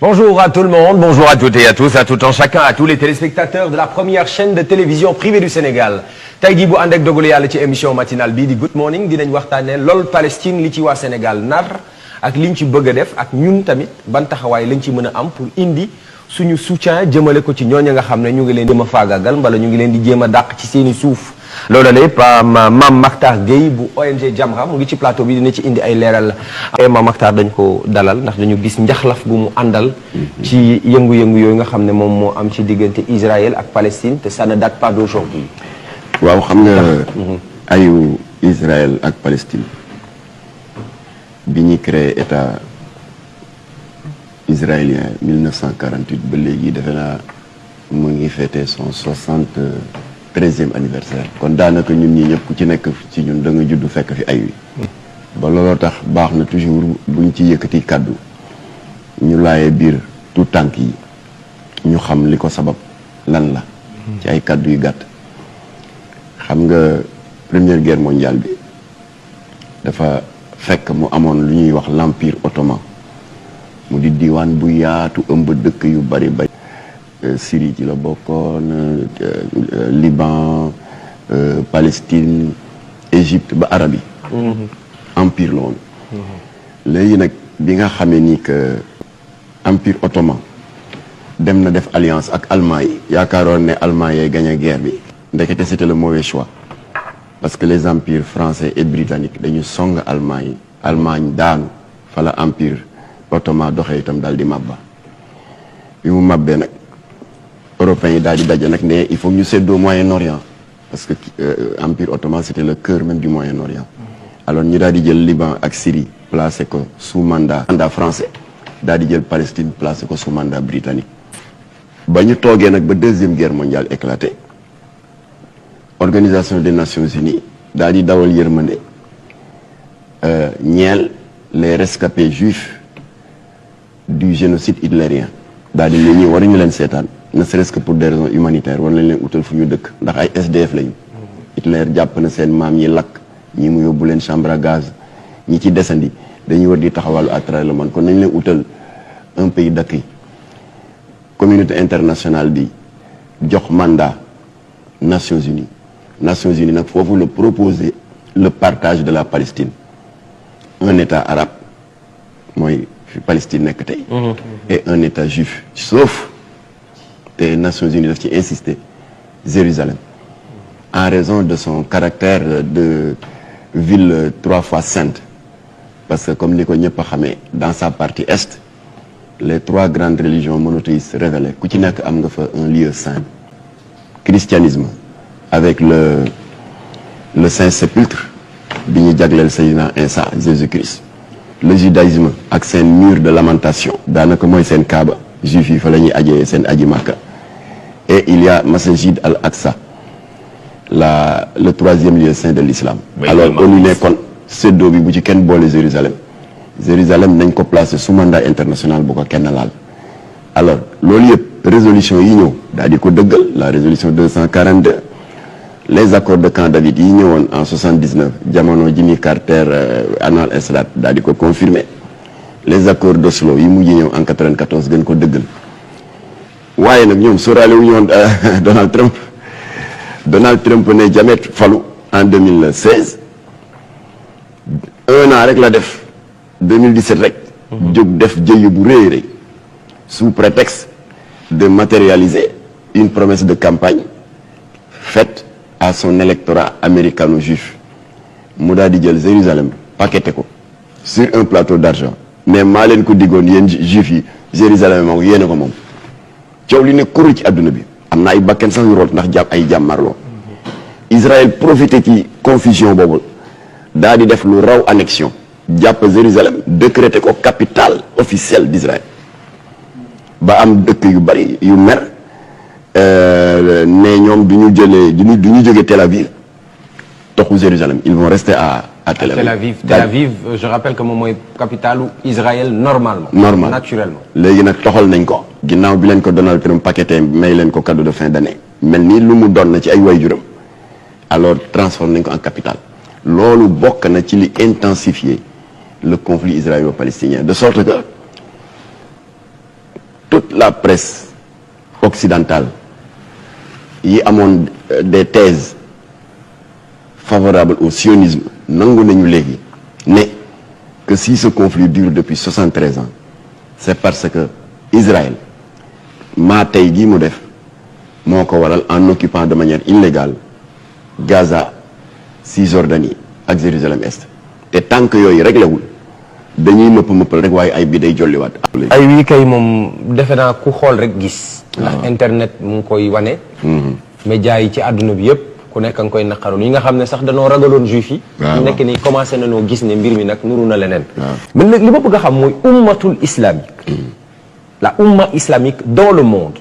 Bonjour à tout le monde, bonjour à toutes et à tous, à tout un chacun, à tous les téléspectateurs de la première chaîne de télévision privée du Sénégal. tey jii bu ànd ak dogalu yàlla ci émission matinale bii di Good Morning dinañ waxtaanee lool Palestine li ci waa Sénégal nar ak liñ ci bëgg a def ak ñun tamit ban taxawaay lañ ci mën a am pour indi suñu soutien jëmale ko ci ñooñu nga xam ne ñu ngi leen di jéem a faagaagal mbala ñu ngi leen di jéem a dàq ci seeni suuf. loolu lépp Mame Mactar Gueye bu ONG Jamra mu ngi ci plateau bi dina ci indi ay leeral. Mame Mactar dañ ko dalal ndax dañu gis njaxlaf bu mu àndal. ci yëngu-yëngu yooyu nga xam ne moom moo am ci diggante Israël ak Palestine te ça ne date pas d'aujourd'hui. waaw xam nga ayu Israël ak Palestine bi ñuy créé état israélien 1948 ba léegi defe naa mu ngi fêté son 73e anniversaire. kon daanaka ñun ñi ñëpp ku ci nekk ci ñun da nga judd fekk fi ay wi ba looloo tax baax na toujours buñ ci yëkkati kàddu ñu laayee biir tout tànk yi ñu xam li ko sabab lan la ci ay kàddu yu gàtt. xam nga première guerre mondiale bi dafa fekk mu amoon lu ñuy wax l'empire ottoman mu di diwaan bu yaatu ëmb dëkk yu bari bari. Syrie ci la bokkoon Liban Palestine Égypte ba Arabie empire la woon léegi nag bi nga xamee ni que empire ottoman dem na def alliance ak allemand yi yaakaaroon ne allemand yee gagné guerre bi ndekete c'était le mauvais choix parce que les empires français et britanniques dañu song allemand yi Allemagne daanu fa la empire ottoman doxee itam daal di mabba bi mu mabbee nag européens yi daal di daje nag ne il faut ñu séddoo Moyen-Orient parce que empire ottoman c'était le cœur même du Moyen-Orient alors ñu daal di jël Liban ak Syrie placé ko sous mandat français daal di jël Palestine placé ko sous mandat britannique ba ñu toogee nag ba deuxième guerre mondiale éclaté Organisation des Nations Unies daal di dawal yërmande ñeel les rescapés juifs du génocide hitlérien daal di leen ñi waruñu leen seetaan ne serait-ce que pour des raisons humanitaires war nañ leen utal fu ñu dëkk ndax ay SDF lañu. Hitler jàpp na seen maam yi lakk ñi mu yóbbu leen chambre à gaz ñi ci desandi dañuy war di taxawalu à travers le monde kon nañ leen utal un pays d'accueil. Communauté internationale bi jox mandat Nations Unies nag foofu la proposer le partage de la Palestine un état arabe mooy fi Palestine nekk tey et un état juif sauf te Nations Unies daf ci insister Jérusalem en raison de son caractère de ville 3 fois sainte parce que comme ni ko ñëpp a xamee dans sa partie est les 3 grandes religions monothéistes révélées ku ci nekk am nga fa un lieu saint. Christianisme avec le Saint-Sépulcre bi ñu jagleel Sayyidina Isa Jésus-Christ. Le judaïsme ak seen mur de lamentation daanaka mooy seen kaaba juif yi fa la ñuy ajee seen aji Makka. Et il y a Masjid al-Aqsa le 3e lieu saint de l'islam. Alors ONU ne kon séddoo bi bu ci kenn boole Jérusalem nañ ko placer sous mandat international bu ko kenn laal. alors loolu yëpp résolution yi ñëw daal di ko dëggal la résolution 242 les accords de Camp David yi ñëwoon en 79 jamono Jimmy Carter Anwar el-Sadat daal di ko confirmer les accords d'Oslo yi mujj ñëw en 94 gën ko dëggal waaye nag ñoom sóoraale wu ñu woon Donald Trump ne jamet falu en 2016 un an rek la def 2017 rek jóg def jëyu bu rëy rëy sous prétexte de matérialiser une promesse de campagne faite à son électorat américano-juif mu daal di jël Jérusalem paqueté ko sur un plateau d'argent mais maa leen ko diggoon yéen juif yi Jérusalem moom yéene ko moom coow li ne kuru ci adduna bi am na ay bakken sax yu root ndax jàpp ay jàmmarloo Israël profité ci confusion boobu daal di def lu raw annexion jàpp Jérusalem décrété ko capitale officielle d'Israël ba am dëkk yu bari yu mer ne ñoom du ñu jóge Tel Aviv toxu Jérusalem ils vont rester à Tel Aviv. Tel Aviv je rappelle que moom mooy capitalu Israël normalement. Naturellement. léegi nag toxal nañ ko. ginnaaw bi leen ko Donald Trump paqueté may leen ko cadeau de fin d'année. mel ni lu mu doon na ci ay waajuram alors transformé nañ ko en capitale loolu bokk na ci li intensifier le conflit israélo-palestinien de sorte que toute la presse occidentale yi amoon des thèses favorables au sionisme nangu nañu léegi ne que si ce conflit dure depuis 73 ans c'est parce que Israël maa tey gii mu def moo ko waral en occupant de manière illégale Gaza Cisjordanie ak Jérusalem Est te tant que yooyu réglé wul dañuy mëppal rek waaye ay bi day jolliwaat. ay wii kay moom defe naa ku xool rek gis. ndax internet mu ngi koy wane. médias yi ci àdduna bi yëpp ku nekk nga koy naqaroon yi nga xam ne sax danoo ragaloon juif yi. waaw nekk ni commencé nañoo gis ne mbir mi nag nuru na leneen. mais li ma bëgg a xam mooy ummatul islamique. la umma islamique dans le monde.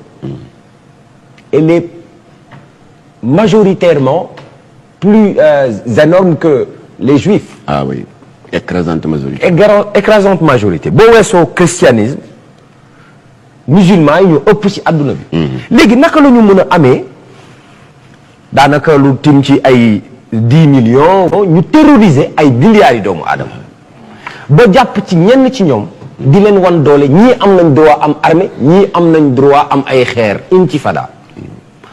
elle est majoritairement plus énorme que les juifs. Ah oui, écrasante majorité. Écrasante majorité boo weesoo christianisme musulman yi ñu ëpp ci àdduna bi. léegi naka la ñu mën a amee daanaka lu tim ci ay 10 millions. ñu terroriser ay milliards yi doomu aadama ba jàpp ci ñenn ci ñoom di leen wan doole ñii am nañ droit am armée ñii am nañ droit am ay xeer intifada.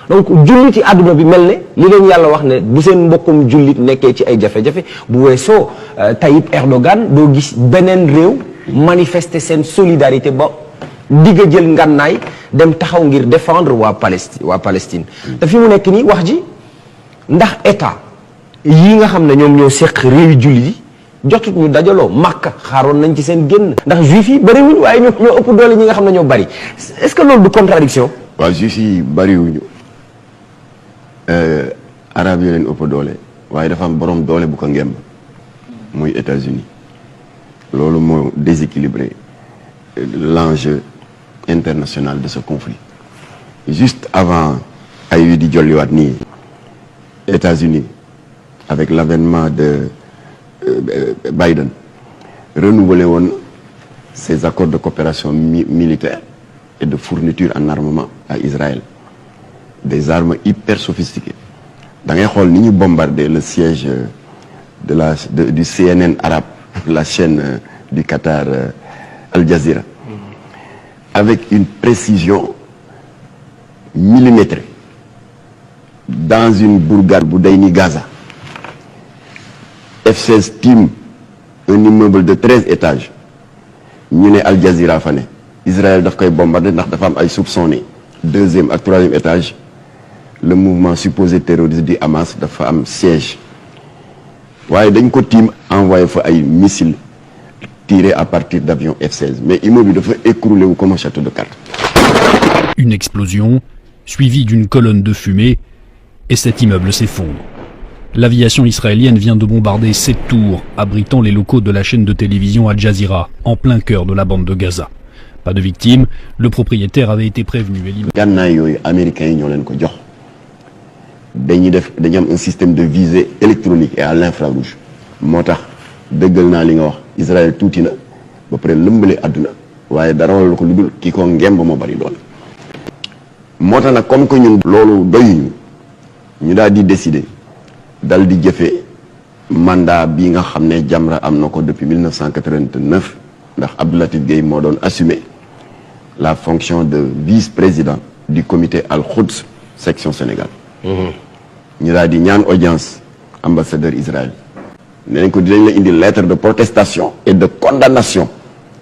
donc jullit ci àdduna bi mel ne li leen yàlla wax ne bu seen mbokkum jullit nekkee ci ay jafe-jafe bu weesoo Tayyip Erdogan doo gis beneen réew manifester seen solidarité ba digga jël ngànnaay dem taxaw ngir défendre waa Palestine te fi mu nekk nii wax ji ndax état yi nga xam ne ñoom ñoo seq réewi jullit yi jotut ñu dajaloo Makka xaaroon nañ ci seen génn ndax juif yi bariwuñ waaye ñoo ëpp doole ñi nga xam ne ñoo bari est-ce que loolu du contradiction. waaw juif yi bariwuñu arab yi leen ëpp doole waaye dafa am borom doole bu ko ngemb muy États-Unis loolu moo déséquilibré l'enjeu international de ce conflit juste avant ay wi di jolliwaat nii États-Unis avec l'avènement de Biden renouvelé woon ses accords de coopération militaire et de fourniture en armement à Israël des armes hyper sophistiquées da ngay xool ni ñu bombardé le siège du CNN arabe la chaîne du Qatar Al Jazeera avec une précision millimétrée dans une bourgade bu day ni Gaza F-16 tiim un immeuble de 13 étages ñu ne Al Jazeera fa ne Israël daf koy bombardé ndax dafa am ay soupçons ne deuxième ak troisième étage le mouvement supposé terroriste du Hamas dafa am siège waaye dañ ko tiim envoyé fa ay missiles tirés à partir d'avions F-16 mais immeuble bi dafa écroulé wu comme un château de cartes. Une explosion suivie d'une colonne de fumée et cet immeuble s'effondre. L'aviation israélienne vient de bombarder 7 tours abritant les locaux de la chaîne de télévision Al Jazeera en plein cœur de la bande de Gaza. Pas de victimes, le propriétaire avait été prévenu. Gànnaay yooyu américains yi ñoo leen ko jox dañuy am un système de visée électronique et à l'infrarouge moo tax dëggal naa li nga wax Israël tuuti na ba pare lëmbale àdduna waaye dara wala ko lu dul kii ko ngemb moo bari doole moo tax nag comme que ñun loolu doyuñu ñu daal di décider dal di jëfe mandat bi nga xam ne Jamra am na ko depuis 1989 ndax Abdou Latif Gueye moo doon assumer la fonction de vice-président du comité Al-Quds section Sénégal ñu daal di ñaan audience ambassadeur Israël nee nañ ko dinañ la indi lettre de protestation et de condamnation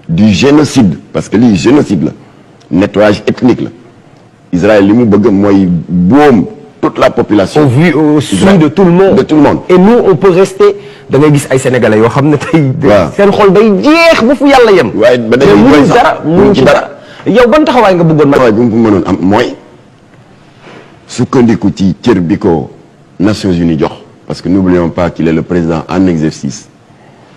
du génocide parce que lii génocide la nettoyage ethnique la Israël li mu bëgg mooy boom toute la population. Au vu au su de tout le monde. De tout le monde. Et nous on peut rester da ngay gis ay sénégalais yoo xam ne tey. waaw seen xol day jeex ba fu yàlla yem. waaye ba dañuy muñ dara muñ ci dara. yow ban taxawaay nga bëggoon. taxawaay bi mu mënoon am mooy sukkandiku ci cër bi ko Nations Unies jox parce que n'oublions pas qu'il est le président en exercice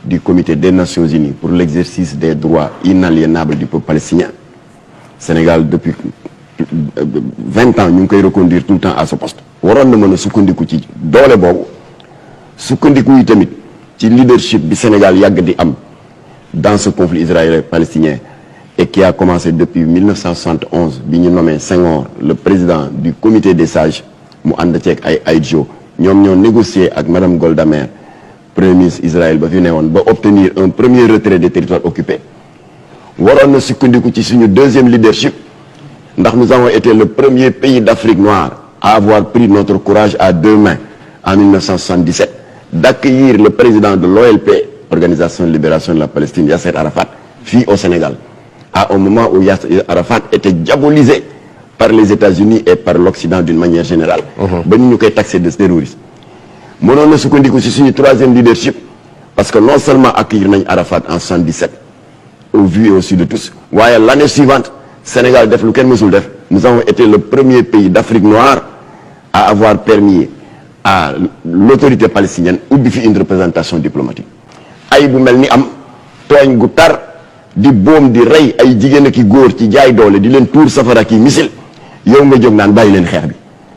du comité des Nations Unies pour l'exercice des droits inaliénables du peuple palestinien. Sénégal depuis 20 ans ñu ngi koy reconduire tout le temps à ce poste. waroon na mën a sukkandiku ci doole boobu sukkandiku yi tamit ci leadership bi Sénégal yàgg di am dans ce conflit israélo-palestinien et qui a commencé depuis 1971 bi ñu nommé Senghor le président du comité des sages mu ànd ceeg ay IDJO ñoom ñoo négocier ak madame Golda Meir premier ministre Israël ba fi newoon ba obtenir un premier retrait des territoires occupés waroon na sukkandiku ci suñu deuxième leadership ndax nous avons été le premier pays d'Afrique noire à avoir pris notre courage à deux mains en 1977 d'accueillir le président de l'OLP, Organisation de libération de la Palestine, Yasser Arafat, fii au Sénégal, à un moment où Yasser Arafat était diabolisé par les États-Unis et par l'Occident d'une manière générale. ba ñu koy taxé de terroriste. mënoon na sukkandiku ci suñu troisième leadership parce que non seulement accueillir nañ Arafat en 77 au vu et au su de tous, waaye l'année suivante Sénégal def lu kenn mësul def. Nous avons été le premier pays d'Afrique noire à avoir permis à l'autorité palestinienne ubbi fi une représentation diplomatique. ay bu mel ni am tooñ gu tar di boom di rey ay jigéen ak i góor ci jaay doole di leen tuur safara ki misil yow nga jóg naan bàyyi leen xeex bi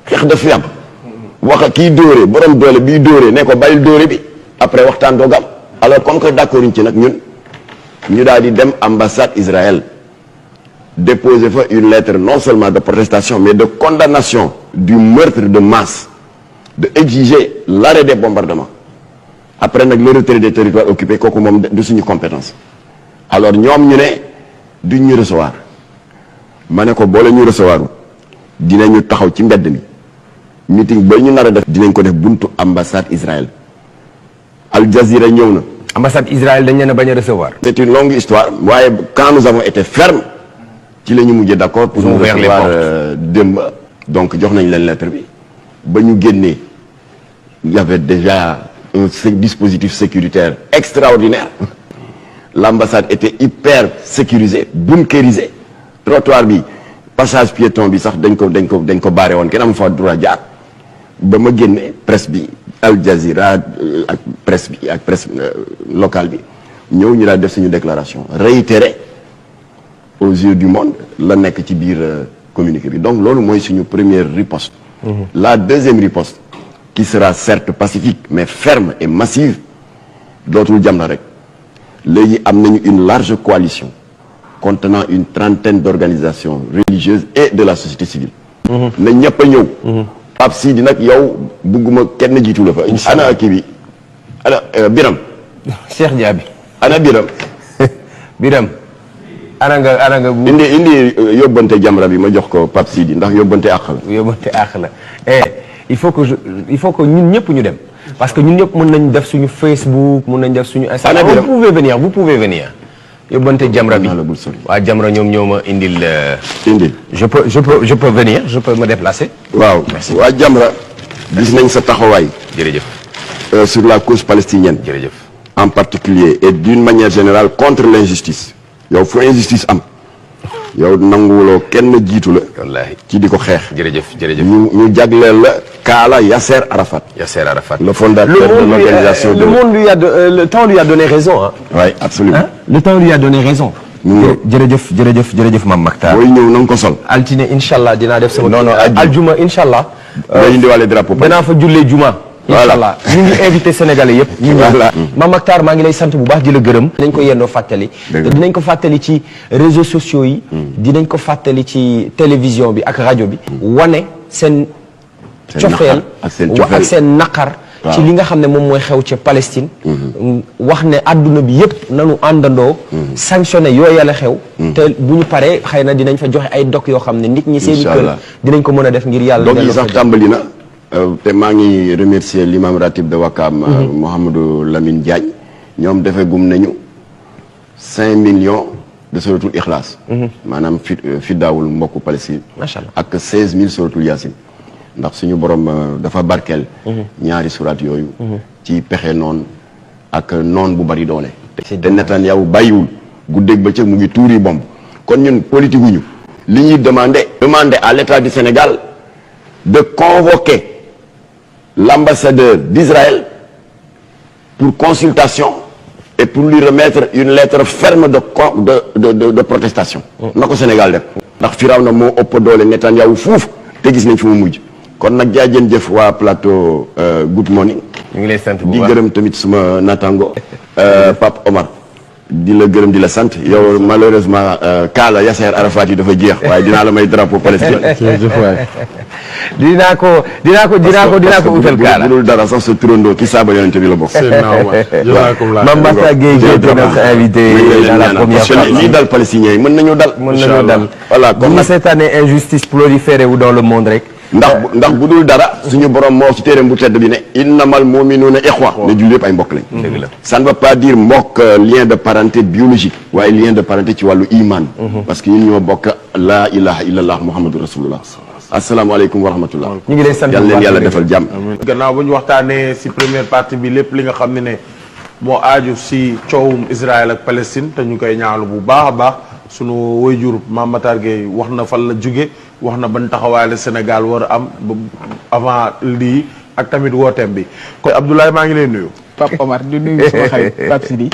xeex daf fi am wax kii dóore borom doole bii dóore ne ko bàyyil dóore bi après waxtaan doog am alors comme que d'accord ci nag ñun ñu daal di dem ambassade Israël déposer fa une lettre non seulement de protestation mais de condamnation du meurtre de masse, de exiger l'arrêt des bombardements. Après nag le retrait des territoires occupés kooku moom du suñu compétence. Alors ñoom ñu ne duñ ñu recevoir ma ne ko boole ñu recevoir dinañu taxaw ci mbedd mi meeting ba ñu nar a def dinañ ko def buntu ambassade Israël. Al Jazeera ñëw na. ambassade Israël dañ leen a bañ a recevoir. C'est une longue histoire waaye quand nous avons été fermes ci la ñu mujjee d'accord pour nous recevoir démb. Donc jox nañ leen lettre bi ba ñu génnee il y avait déjà un dispositif sécuritaire extraordinaire. L'ambassade était hyper sécurisée, bunkérisée. Trottoir bi passage piéton bi sax dañ ko barré woon kenn am fa droit jaar ba ma génnee presse bi Al Jazeera ak presse bi ak presse locale bi ñëw ñu daal def suñu déclaration réitérée aux yeux du monde la nekk ci biir communiqué bi. Donc loolu mooy suñu première riposte. La deuxième riposte qui sera certes pacifique mais ferme et massive dootul Jamra rek léegi am nañu une large coalition contenant une trentaine d'organisations religieuses et de la société civile. na ñëpp a ñëw. Pape Sidi nag yow bugguma kenn jiitu la fa. ana kii bi ana Biram. Cheikh Diaby. ana Biram. Biram. ana nga bu indi yóbbante Jamra bi ma jox ko Pape Sidi ndax yóbbante àq la. yóbbante àq la il faut que ñun ñëpp ñu dem parce que ñun ñëpp mën nañ def suñu Facebook mën nañ def suñu Instagram. vous pouvez venir yóbbante Jamra bi waa Jamra ñoom ñoo ma indil. je peux venir je peux me déplacer. waaw waa Jamra gis nañ sa taxawaay. jërëjëf. sur la cause palestinienne. jërëjëf. en particulier et d'une manière générale contre l'injustice. yow fu injustice am yow nanguwuloo kenn jiitu la. wallaahi ci di ko xeex. jërëjëf. ñu jagleel la Kaala Yasser Arafat. le fondateur de l'organisation. le temps lui a donné raison ah. oui absolument. le temps lui a donné raison. jërëjëf Mame Mactar. booy ñëw na nga ko sol. altine incha allah dinaa def sama. non aljuma incha allah. nga indiwaale drapeau. danaa fa jullee juma. incha allah ñu ngi invité sénégalais yëpp. ñu ngi Mame Mactar maa ngi lay sant bu baax di la gërëm. dinañ ko yendoo fàttali. dinañ ko fàttali ci réseaux sociaux yi. dinañ ko fàttali ci télévision bi ak rajo bi. wane seen. cofeel ak seen naqar. ci li nga xam ne moom mooy xew ca Palestine. wax ne adduna bi yëpp nanu àndandoo. sanctionné yooya la xew. te bu ñu paree xëy na dinañ fa joxe ay dog yoo xam ne nit ñi seen i kër dinañ ko mën a def ngir yàlla. dog yi sax tàmbali na. te maa ngi remercier l'imam ratib de Wakam. Mouhamadou Lamine Diagne. ñoom defee gum nañu 5 millions de suratul Ikhlas. maanaam fi daawul mbokku Palestine. macha allah ak 16000 suratul Yaasin. ndax suñu borom dafa barkeel. ñaari surat yooyu. ci pexe noon ak noon bu bari doole. te Netanyahu bàyyiwul guddeeg bëccëg mu ngi tuuri bomb. kon ñun politique wuñu li ñuy demander à l'État du Sénégal de convoquer l'ambassadeur d'Israël pour consultation et pour lui remettre une lettre ferme de protestation. na ko Sénégal def. ndax Firawna moo ëpp doole Netanyahu fuuf te gis nañ fi mu mujj. kon nag jaajën jëf waa plateau Good Morning. ñu ngi lay sant bu di baax gërëm tamit suma natango Pape Omar di la gërëm di la sant yow malheureusement Kaala Yasser Arafat yi dafa jeex waaye dinaa la may drapeau Palestine. dinaa ko utal Kaala. bu dul dara sax sa turandoo ci saaba yonente bi la bokk. Mame Makhtar Gueye qui était notre invité dans la première partie. lii dal palestiniens yi mën nañu dal. voilà comme cette année injustice proliférée wu dans le monde rek. ndax bu dul dara suñu borom moo ci téereem bu tedd bi ne innamal mu'minuuna ixwa ne jullit yëpp ay mbokk lañ. ça ne veut pas dire mbokk lien de parenté biologique waaye lien de parenté ci wàllu iman. parce que ñun ñoo bokk laa ilaha illallah muhammadu rasulullah. asalaamaaleykum wa rahmatullah. ñu ngi lay sant yàlla leen yàlla defal jàmm. gannaaw bu ñu waxtaanee si première partie bi lépp li nga xam ne moo aaju si coowum Israël ak Palestine te ñu koy ñaalu bu baax a baax sunu waajur Mame Makhtar Gueye wax na fan la jóge wax na ban taxawaay la Sénégal war a am avant lii ak tamit wooteem bi kon Abdoulaye maa ngi lay nuyu. Pape Omar di nuyu sama xarit Pape Sidi.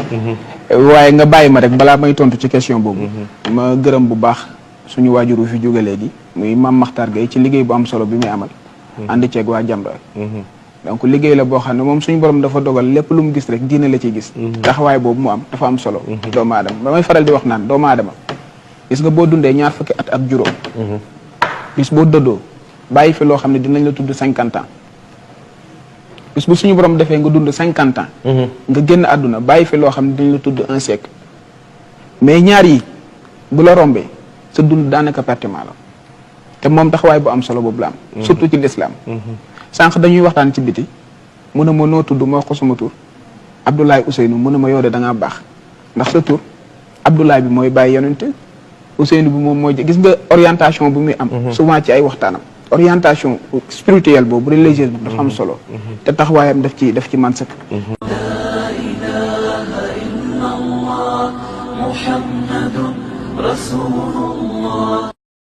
waaye nga bàyyi ma rek balaa may tontu ci question boobu. ma gërëm bu baax suñu waajur wi fi jóge léegi muy Mame Makhtar Gueye ci liggéey bu am solo bi muy amal. ànd ceeg waa Jamra. donc liggéey la boo xam ne moom suñu borom dafa dogal lépp lu mu gis rek diine la ciy gis. taxawaay boobu mu am dafa am solo. doomu aadama damay faral di wax naan doomu aadama gis nga boo dundee ñaar fukki at ak juróom. bis boo dëddoo bàyyi fi loo xam ne dinañ la tudd 50 ans bis bu suñu borom defee nga dund 50 ans. nga génn àdduna bàyyi fi loo xam ne dinañ la tudd un siècle. mais ñaar yi bu la rombee sa dund daanaka pertement la te moom taxawaay bu am solo boobu la am. surtout ci l'islam. sànq dañuy waxtaan ci biti mu ne ma noo tudd ma wax ko sama tur Abdoulaye Ousseynou mu ne ma yow de da ngaa baax ndax sa tur Abdoulaye bi mooy bàyyi yonente Ousseynou bi moom mooy gis nga orientation bu muy am. souvent ci ay waxtaanam. orientation spirituelle boobu religieuse boobu dafa am solo. te taxawaayam daf ci man sëkk. la ilaha illallah muhammadun rasulullah